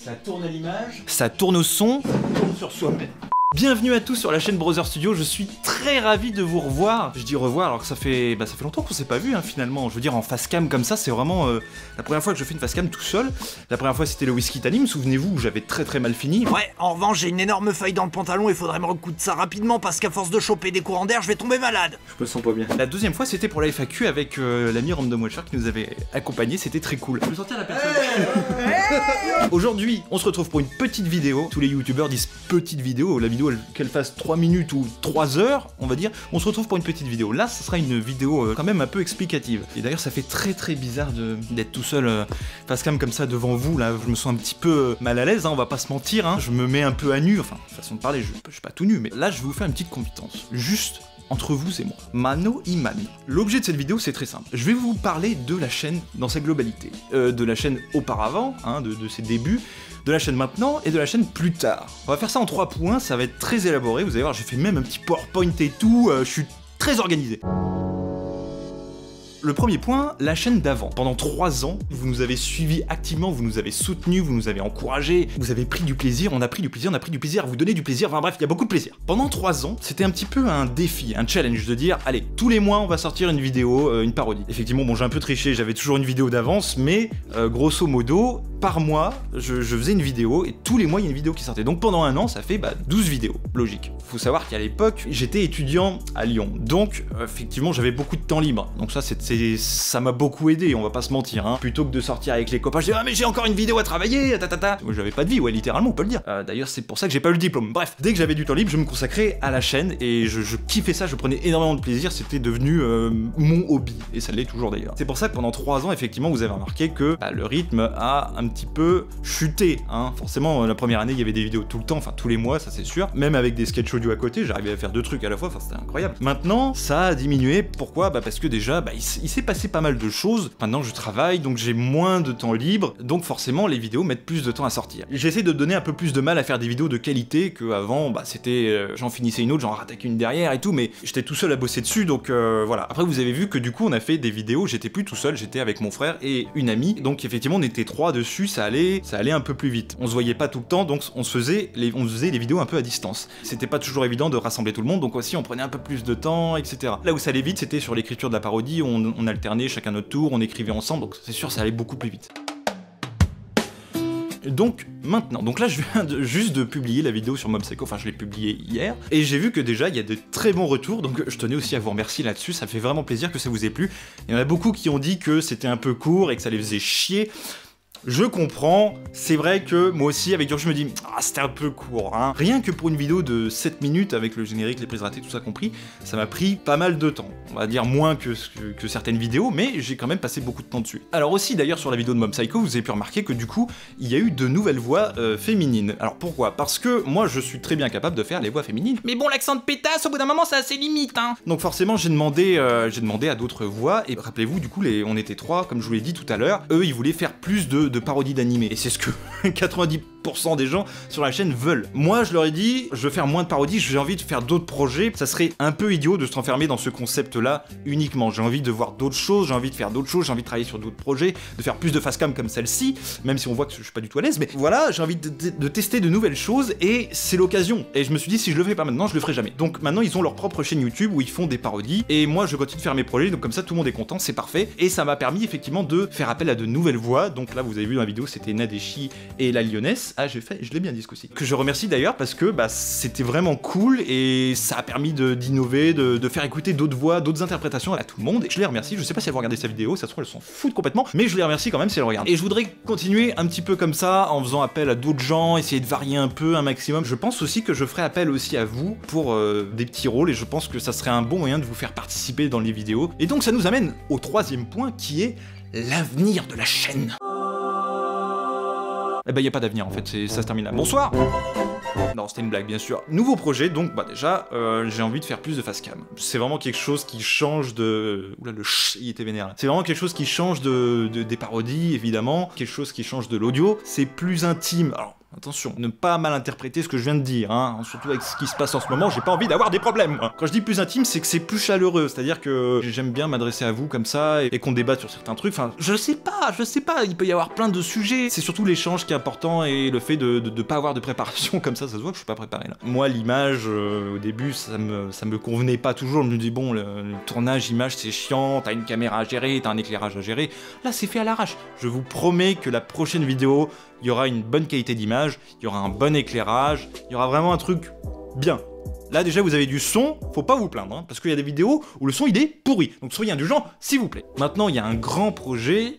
Ça tourne à l'image, ça tourne au son, ça tourne sur soi-même. Bienvenue à tous sur la chaîne Brother Studio, je suis très ravi de vous revoir. Je dis revoir alors que ça fait longtemps qu'on s'est pas vu finalement. Je veux dire en facecam comme ça, c'est vraiment la première fois que je fais une facecam tout seul. La première fois c'était le Whisky Tanim, souvenez-vous, où j'avais très mal fini. Ouais, en revanche j'ai une énorme faille dans le pantalon, il faudrait me recoudre ça rapidement parce qu'à force de choper des courants d'air, je vais tomber malade. Je me sens pas bien. La deuxième fois c'était pour la FAQ avec l'ami Random Watcher qui nous avait accompagnés, c'était très cool. Je me sentais à la personne. Aujourd'hui, on se retrouve pour une petite vidéo. Tous les youtubeurs disent petite vidéo, la vidéo qu'elle fasse 3 minutes ou 3 heures, on va dire, on se retrouve pour une petite vidéo. Là, ce sera une vidéo quand même un peu explicative. Et d'ailleurs, ça fait très bizarre d'être tout seul facecam comme ça devant vous. Là, je me sens un petit peu mal à l'aise, on va pas se mentir. Je me mets un peu à nu, enfin, façon de parler, je suis pas tout nu, mais là, je vais vous faire une petite confidence. Juste entre vous et moi. Mano Iman. L'objet de cette vidéo, c'est très simple. Je vais vous parler de la chaîne dans sa globalité. De la chaîne auparavant, de ses débuts, de la chaîne maintenant et de la chaîne plus tard. On va faire ça en 3 points, ça va être très élaboré, vous allez voir, j'ai fait même un petit PowerPoint et tout, je suis très organisé. Le premier point, la chaîne d'avant. Pendant 3 ans, vous nous avez suivis activement, vous nous avez soutenus, vous nous avez encouragés, vous avez pris du plaisir, on a pris du plaisir à vous donner du plaisir, enfin bref, il y a beaucoup de plaisir. Pendant 3 ans, c'était un petit peu un défi, un challenge de dire, allez, tous les mois on va sortir une vidéo, une parodie. Effectivement, bon, j'ai un peu triché, j'avais toujours une vidéo d'avance, mais grosso modo, par mois, je faisais une vidéo, et tous les mois il y a une vidéo qui sortait. Donc pendant un an, ça fait 12 vidéos, logique. Faut savoir qu'à l'époque, j'étais étudiant à Lyon, donc effectivement j'avais beaucoup de temps libre, donc ça m'a beaucoup aidé, on va pas se mentir, Plutôt que de sortir avec les copains, je dis ah mais j'ai encore une vidéo à travailler, J'avais pas de vie, ouais, littéralement, on peut le dire. D'ailleurs, c'est pour ça que j'ai pas eu le diplôme. Bref, dès que j'avais du temps libre, je me consacrais à la chaîne et je kiffais ça, je prenais énormément de plaisir, c'était devenu mon hobby, et ça l'est toujours d'ailleurs. C'est pour ça que pendant 3 ans, effectivement, vous avez remarqué que le rythme a un petit peu chuté, Forcément, la première année, il y avait des vidéos tout le temps, enfin tous les mois, ça c'est sûr, même avec des sketch audio à côté, j'arrivais à faire 2 trucs à la fois, enfin c'était incroyable. Maintenant, ça a diminué, pourquoi ? Parce que déjà, il s'est passé pas mal de choses. Maintenant je travaille, donc j'ai moins de temps libre, donc forcément les vidéos mettent plus de temps à sortir. J'essaie de donner un peu plus de mal à faire des vidéos de qualité qu'avant, c'était j'en finissais une autre, j'en rattaquais une derrière et tout, mais j'étais tout seul à bosser dessus, donc voilà. Après vous avez vu que du coup on a fait des vidéos, j'étais plus tout seul, j'étais avec mon frère et une amie, donc effectivement on était 3 dessus, ça allait un peu plus vite. On se voyait pas tout le temps, donc on faisait les vidéos un peu à distance. C'était pas toujours évident de rassembler tout le monde, donc aussi on prenait un peu plus de temps, etc. Là où ça allait vite, c'était sur l'écriture de la parodie, on alternait chacun notre tour, on écrivait ensemble, donc c'est sûr ça allait beaucoup plus vite. Donc maintenant, donc là je viens juste de publier la vidéo sur Mob Psycho, enfin je l'ai publiée hier, et j'ai vu que déjà il y a de très bons retours, donc je tenais aussi à vous remercier là-dessus, ça fait vraiment plaisir que ça vous ait plu. Il y en a beaucoup qui ont dit que c'était un peu court et que ça les faisait chier. Je comprends, c'est vrai que moi aussi avec du recul je me dis c'était un peu court, Rien que pour une vidéo de 7 minutes avec le générique, les prises ratées, tout ça compris, ça m'a pris pas mal de temps. On va dire moins que certaines vidéos, mais j'ai quand même passé beaucoup de temps dessus. Alors aussi d'ailleurs sur la vidéo de Mob Psycho, vous avez pu remarquer que du coup, il y a eu de nouvelles voix féminines. Alors pourquoi ? Parce que moi je suis très bien capable de faire les voix féminines. Mais bon, l'accent de pétasse, au bout d'un moment, ça a ses limites, Donc forcément, j'ai demandé à d'autres voix, et rappelez-vous, du coup, on était 3, comme je vous l'ai dit tout à l'heure, eux, ils voulaient faire plus de parodies d'animés, et c'est ce que 90% des gens sur la chaîne veulent. Moi, je leur ai dit, je veux faire moins de parodies, j'ai envie de faire d'autres projets, ça serait un peu idiot de s'enfermer dans ce concept-là uniquement. J'ai envie de voir d'autres choses, j'ai envie de faire d'autres choses, j'ai envie de travailler sur d'autres projets, de faire plus de facecam comme celle-ci, même si on voit que je suis pas du tout à l'aise, mais voilà, j'ai envie de tester de nouvelles choses, et c'est l'occasion. Et je me suis dit, si je le fais pas maintenant, je le ferai jamais. Donc maintenant, ils ont leur propre chaîne YouTube où ils font des parodies, et moi, je continue de faire mes projets, donc comme ça, tout le monde est content, c'est parfait, et ça m'a permis effectivement de faire appel à de nouvelles voix. Donc là, vous avez vu dans la vidéo, c'était Nadeshi et la Lyonnaise. Je l'ai bien dit ce coup-ci. Que je remercie d'ailleurs parce que c'était vraiment cool et ça a permis d'innover, de faire écouter d'autres voix, d'autres interprétations à tout le monde. Et je les remercie. Je sais pas si elles vont regarder sa vidéo, ça se trouve elles s'en foutent complètement, mais je les remercie quand même si elles regardent. Et je voudrais continuer un petit peu comme ça en faisant appel à d'autres gens, essayer de varier un peu, un maximum. Je pense aussi que je ferai appel aussi à vous pour des petits rôles et je pense que ça serait un bon moyen de vous faire participer dans les vidéos. Et donc ça nous amène au 3e point qui est l'avenir de la chaîne. Eh y a pas d'avenir en fait, ça se termine là. Bonsoir. Non, c'était une blague bien sûr. Nouveau projet, donc déjà, j'ai envie de faire plus de facecam. C'est vraiment quelque chose qui change de... Oula, le il était vénère là. C'est vraiment quelque chose qui change des parodies, évidemment. Quelque chose qui change de l'audio. C'est plus intime. Alors, Attention, ne pas mal interpréter ce que je viens de dire, hein. Surtout avec ce qui se passe en ce moment, j'ai pas envie d'avoir des problèmes, moi. Quand je dis plus intime, c'est que c'est plus chaleureux, c'est-à-dire que j'aime bien m'adresser à vous comme ça et qu'on débatte sur certains trucs. Enfin, je sais pas, il peut y avoir plein de sujets. C'est surtout l'échange qui est important et le fait de pas avoir de préparation comme ça se voit que je suis pas préparé là. Moi, l'image, au début, ça me convenait pas toujours. Je me dis, bon, le tournage, image, c'est chiant, t'as une caméra à gérer, t'as un éclairage à gérer. Là, c'est fait à l'arrache. Je vous promets que la prochaine vidéo, il y aura une bonne qualité d'image, il y aura un bon éclairage, il y aura vraiment un truc bien. Là déjà vous avez du son, faut pas vous plaindre, hein, parce qu'il y a des vidéos où le son il est pourri, donc soyez indulgents s'il vous plaît. Maintenant il y a un projet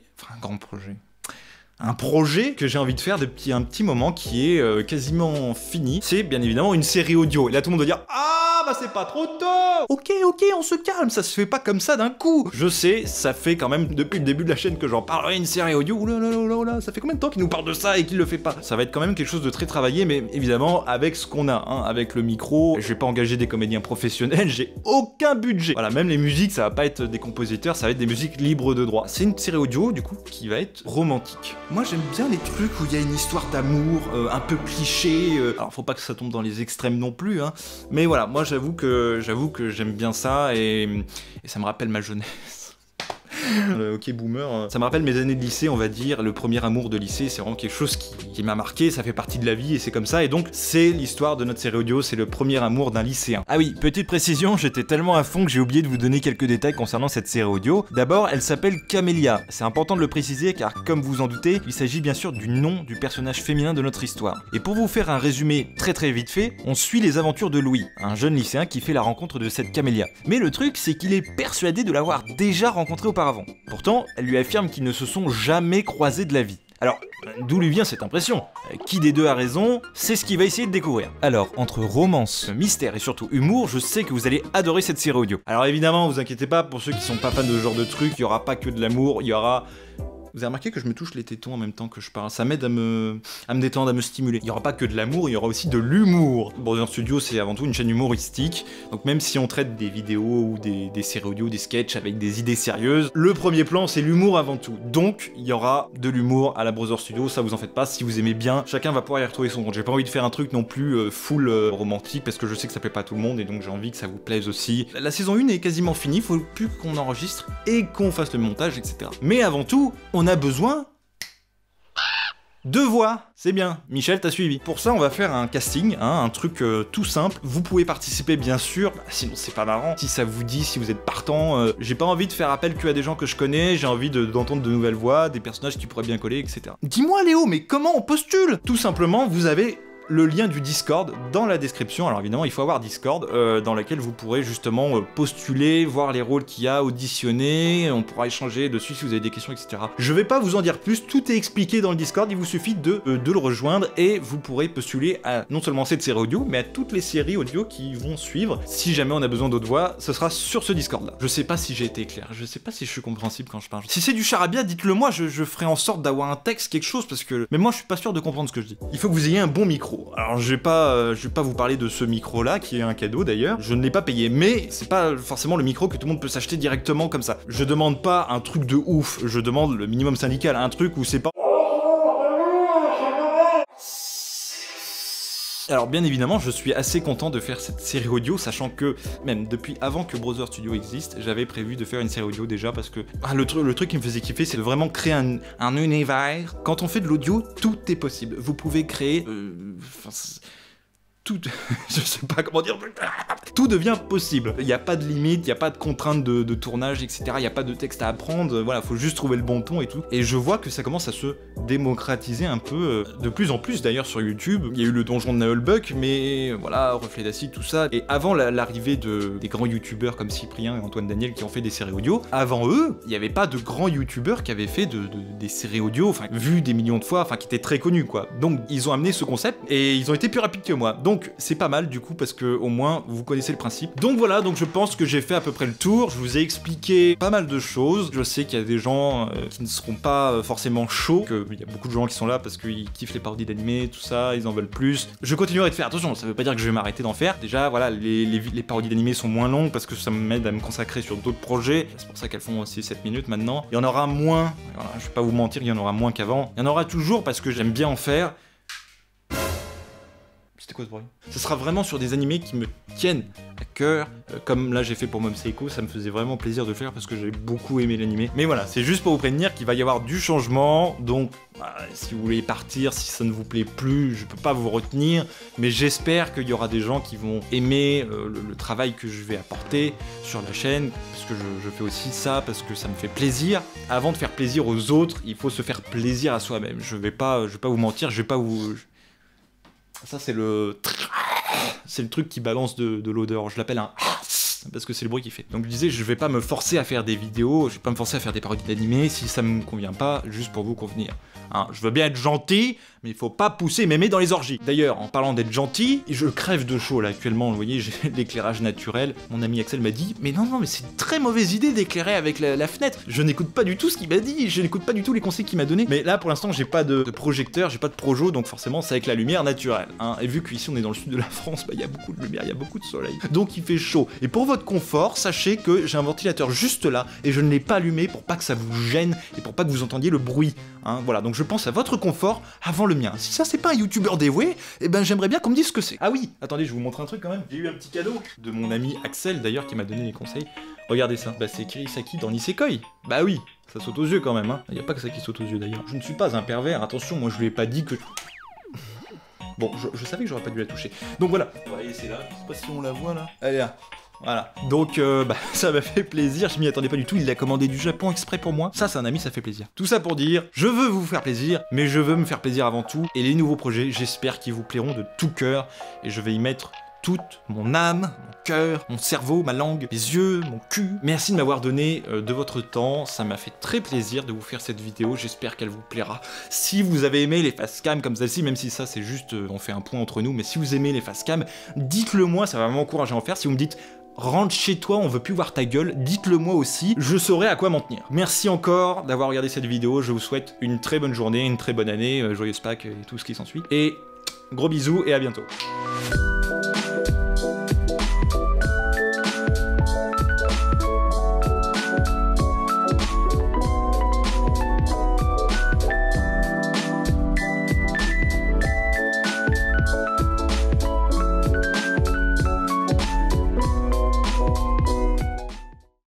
que j'ai envie de faire depuis un petit moment qui est quasiment fini, c'est bien évidemment une série audio. Et là tout le monde va dire « Ah bah c'est pas trop tôt !» Ok, on se calme, ça se fait pas comme ça d'un coup. Je sais, ça fait quand même depuis le début de la chaîne que j'en parle, une série audio, oulala, ça fait combien de temps qu'il nous parle de ça et qu'il le fait pas? Ça va être quand même quelque chose de très travaillé, mais évidemment avec ce qu'on a, hein, avec le micro, je vais pas engager des comédiens professionnels, j'ai aucun budget. Voilà, même les musiques, ça va pas être des compositeurs, ça va être des musiques libres de droit. C'est une série audio, du coup, qui va être romantique. Moi j'aime bien les trucs où il y a une histoire d'amour, un peu cliché, alors faut pas que ça tombe dans les extrêmes non plus, hein, mais voilà, moi j'avoue que j'aime bien ça et ça me rappelle ma jeunesse. Ok boomer, ça me rappelle mes années de lycée, on va dire, le premier amour de lycée, c'est vraiment quelque chose qui m'a marqué, ça fait partie de la vie et c'est comme ça, et donc c'est l'histoire de notre série audio, c'est le premier amour d'un lycéen. Ah oui, petite précision, j'étais tellement à fond que j'ai oublié de vous donner quelques détails concernant cette série audio. D'abord, elle s'appelle Camélia, c'est important de le préciser car comme vous en doutez, il s'agit bien sûr du nom du personnage féminin de notre histoire. Et pour vous faire un résumé très vite fait, on suit les aventures de Louis, un jeune lycéen qui fait la rencontre de cette Camélia. Mais le truc, c'est qu'il est persuadé de l'avoir déjà rencontrée auparavant. Pourtant, elle lui affirme qu'ils ne se sont jamais croisés de la vie. Alors, d'où lui vient cette impression? Qui des deux a raison? C'est ce qu'il va essayer de découvrir. Alors, entre romance, mystère et surtout humour, je sais que vous allez adorer cette série audio. Alors évidemment, vous inquiétez pas, pour ceux qui sont pas fans de ce genre de truc, il y aura pas que de l'amour, il y aura... Vous avez remarqué que je me touche les tétons en même temps que je parle, ça m'aide à me détendre, à me stimuler. Il n'y aura pas que de l'amour, il y aura aussi de l'humour. Brother Studio, c'est avant tout une chaîne humoristique, donc même si on traite des vidéos ou des séries audio, des sketchs avec des idées sérieuses, le premier plan c'est l'humour avant tout. Donc il y aura de l'humour à la Brother Studio, ça vous en faites pas, si vous aimez bien, chacun va pouvoir y retrouver son compte. J'ai pas envie de faire un truc non plus full romantique, parce que je sais que ça plaît pas à tout le monde, et donc j'ai envie que ça vous plaise aussi. La saison 1 est quasiment finie, faut plus qu'on enregistre et qu'on fasse le montage, etc. Mais avant tout, on a besoin de voix, c'est bien. Michel, t'as suivi. Pour ça, on va faire un casting, hein, un truc tout simple. Vous pouvez participer, bien sûr, sinon c'est pas marrant. Si ça vous dit, si vous êtes partant, j'ai pas envie de faire appel que à des gens que je connais, j'ai envie d'entendre de nouvelles voix, des personnages qui pourraient bien coller, etc. Dis-moi Léo, mais comment on postule? Tout simplement, vous avez le lien du Discord dans la description. Alors évidemment, il faut avoir Discord dans laquelle vous pourrez justement postuler, voir les rôles qu'il y a, auditionner, on pourra échanger dessus si vous avez des questions, etc. Je vais pas vous en dire plus, tout est expliqué dans le Discord, il vous suffit de le rejoindre et vous pourrez postuler à non seulement cette série audio, mais à toutes les séries audio qui vont suivre. Si jamais on a besoin d'autres voix, ce sera sur ce Discord là. Je sais pas si j'ai été clair, je sais pas si je suis compréhensible quand je parle. Si c'est du charabia, dites-le moi, je ferai en sorte d'avoir un texte, quelque chose, parce que... Mais moi je suis pas sûr de comprendre ce que je dis. Il faut que vous ayez un bon micro. Alors je vais pas vous parler de ce micro là, qui est un cadeau d'ailleurs, je ne l'ai pas payé, mais c'est pas forcément le micro que tout le monde peut s'acheter directement comme ça. Je demande pas un truc de ouf, je demande le minimum syndical, un truc où c'est pas... Alors bien évidemment, je suis assez content de faire cette série audio, sachant que même depuis avant que Brother Studio existe, j'avais prévu de faire une série audio déjà parce que le truc qui me faisait kiffer, c'est de vraiment créer un univers. Quand on fait de l'audio, tout est possible. Vous pouvez créer... tout... je sais pas comment dire... Tout devient possible. Il n'y a pas de limite, il n'y a pas de contraintes de tournage, etc. Il n'y a pas de texte à apprendre, voilà, faut juste trouver le bon ton et tout. Et je vois que ça commence à se démocratiser un peu, de plus en plus d'ailleurs sur YouTube. Il y a eu le donjon de Naolbuck, mais voilà, Reflet d'Acide, tout ça. Et avant l'arrivée des grands youtubeurs comme Cyprien et Antoine Daniel qui ont fait des séries audio, avant eux, il n'y avait pas de grands youtubeurs qui avaient fait des séries audio, enfin, vues des millions de fois, enfin, qui étaient très connus, quoi. Donc, ils ont amené ce concept et ils ont été plus rapides que moi. Donc, c'est pas mal du coup, parce que au moins, vous connaissez le principe. Donc voilà, donc je pense que j'ai fait à peu près le tour, je vous ai expliqué pas mal de choses. Je sais qu'il y a des gens qui ne seront pas forcément chauds, qu'il y a beaucoup de gens qui sont là parce qu'ils kiffent les parodies d'animés, tout ça, ils en veulent plus. Je continuerai de faire, attention, ça veut pas dire que je vais m'arrêter d'en faire. Déjà, voilà, les parodies d'animés sont moins longues parce que ça m'aide à me consacrer sur d'autres projets. C'est pour ça qu'elles font aussi 7 minutes maintenant. Il y en aura moins, voilà, je vais pas vous mentir, il y en aura moins qu'avant. Il y en aura toujours parce que j'aime bien en faire. C'était quoi ce bruit? Ce sera vraiment sur des animés qui me tiennent à cœur, comme là j'ai fait pour Mob Psycho, ça me faisait vraiment plaisir de le faire parce que j'ai beaucoup aimé l'animé. Mais voilà, c'est juste pour vous prévenir qu'il va y avoir du changement, donc si vous voulez partir, si ça ne vous plaît plus, je peux pas vous retenir, mais j'espère qu'il y aura des gens qui vont aimer le travail que je vais apporter sur la chaîne, parce que je fais aussi ça, parce que ça me fait plaisir. Avant de faire plaisir aux autres, il faut se faire plaisir à soi-même. Je vais pas vous mentir, je vais pas vous... Ça c'est le truc qui balance de l'odeur, je l'appelle un parce que c'est le bruit qu'il fait. Donc je disais, je vais pas me forcer à faire des vidéos, je vais pas me forcer à faire des parodies d'animés si ça me convient pas, juste pour vous convenir. Hein, je veux bien être gentil, mais il faut pas pousser mémé dans les orgies. D'ailleurs, en parlant d'être gentil, je crève de chaud là actuellement, vous voyez, j'ai l'éclairage naturel. Mon ami Axel m'a dit, mais non, mais c'est une très mauvaise idée d'éclairer avec la fenêtre. Je n'écoute pas du tout ce qu'il m'a dit, je n'écoute pas du tout les conseils qu'il m'a donné. Mais là, pour l'instant, j'ai pas de projecteur, j'ai pas de projo, donc forcément, c'est avec la lumière naturelle. Hein. Et vu qu'ici, on est dans le sud de la France, il y a beaucoup de lumière, il y a beaucoup de soleil. Donc il fait chaud. Et pour votre confort, sachez que j'ai un ventilateur juste là, et je ne l'ai pas allumé pour pas que ça vous gêne, et pour pas que vous entendiez le bruit. Hein. Voilà, donc je pense à votre confort avant le mien. Si ça, c'est pas un youtubeur dévoué, eh ben j'aimerais bien qu'on me dise ce que c'est. Ah oui, attendez, je vais vous montrer un truc quand même. J'ai eu un petit cadeau de mon ami Axel d'ailleurs qui m'a donné les conseils. Regardez ça, bah c'est Kirisaki dans Nisekoi. Bah oui, ça saute aux yeux quand même, hein. Y a pas que ça qui saute aux yeux d'ailleurs. Je ne suis pas un pervers, attention, moi je lui ai pas dit que... Bon, je savais que j'aurais pas dû la toucher. Donc voilà. On va laisser là, je sais pas si on la voit là. Allez là. Voilà, donc ça m'a fait plaisir, je m'y attendais pas du tout, il l'a commandé du Japon exprès pour moi. Ça c'est un ami, ça fait plaisir. Tout ça pour dire, je veux vous faire plaisir, mais je veux me faire plaisir avant tout. Et les nouveaux projets, j'espère qu'ils vous plairont de tout cœur. Et je vais y mettre toute mon âme, mon cœur, mon cerveau, ma langue, mes yeux, mon cul. Merci de m'avoir donné de votre temps, ça m'a fait très plaisir de vous faire cette vidéo, j'espère qu'elle vous plaira. Si vous avez aimé les facecam comme celle-ci, même si ça c'est juste, on fait un point entre nous, mais si vous aimez les facecam, dites-le moi, ça va m'encourager à en faire. Si vous me dites... rentre chez toi, on veut plus voir ta gueule, dites-le moi aussi, je saurai à quoi m'en tenir. Merci encore d'avoir regardé cette vidéo, je vous souhaite une très bonne journée, une très bonne année, joyeuse Pâques et tout ce qui s'ensuit. Et gros bisous et à bientôt.